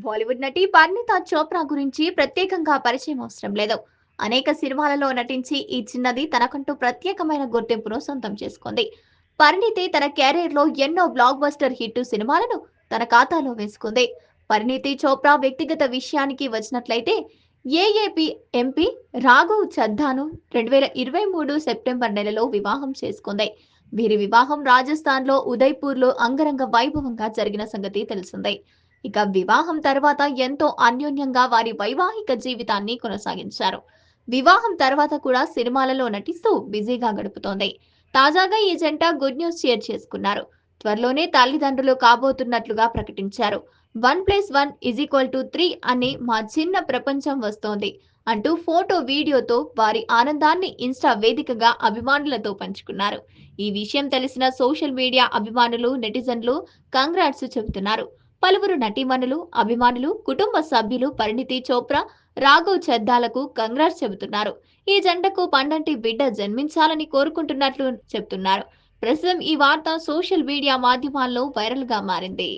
బాలీవుడ్ నటి పరిణీత చోప్రా గురించి ప్రత్యేకంగా పరిచయం అవసరం లేదు. అనేక సినిమాలలో నటించి ఈ చిన్నది తనకంటూ ప్రత్యేకమైన గుర్తింపును సొంతం చేసుకుంది. పరిణీతి తన కెరీర్లో ఎన్నో బ్లాక్ బస్టర్ హిట్ సినిమాలను తన ఖాతాలో వేసుకుంది. పరిణీతి చోప్రా వ్యక్తిగత విషయానికి వచ్చినట్లయితే ఏఏపీ ఎంపీ రాఘవ్ చద్దాను 2023 సెప్టెంబర్ నెలలో వివాహం చేసుకుంది. వీరి వివాహం రాజస్థాన్లో ఉదయ్పూర్లో అంగరంగ వైభవంగా జరిగిన సంగతి తెలిసిందే. ఇక వివాహం తర్వాత ఎంతో అన్యోన్యంగా వారి వైవాహిక జీవితాన్ని కొనసాగించారు. వివాహం తర్వాత కూడా సినిమాలలో నటిస్తూ బిజీగా గడుపుతోంది. తాజాగా ఈ జంట గుడ్ న్యూస్ షేర్ చేసుకున్నారు. త్వరలోనే తల్లిదండ్రులు కాబోతున్నట్లుగా ప్రకటించారు. 1+1=3 అనే మా చిన్న ప్రపంచం వస్తోంది అంటూ ఫోటో వీడియోతో వారి ఆనందాన్ని ఇన్స్టా వేదికగా అభిమానులతో పంచుకున్నారు. ఈ విషయం తెలిసిన సోషల్ మీడియా అభిమానులు, నెటిజన్లు కంగ్రాట్స్ చెబుతున్నారు. పలువురు నటీమణులు, అభిమానులు, కుటుంబ సభ్యులు పరిణీతి చోప్రా, రాఘవ్ చద్దాలకు కంగ్రాట్స్ చెబుతున్నారు. ఈ జంటకు పండంటి బిడ్డ జన్మించాలని కోరుకుంటున్నట్లు చెప్తున్నారు. ప్రస్తుతం ఈ వార్త సోషల్ మీడియా మాధ్యమాల్లో వైరల్ గా మారింది.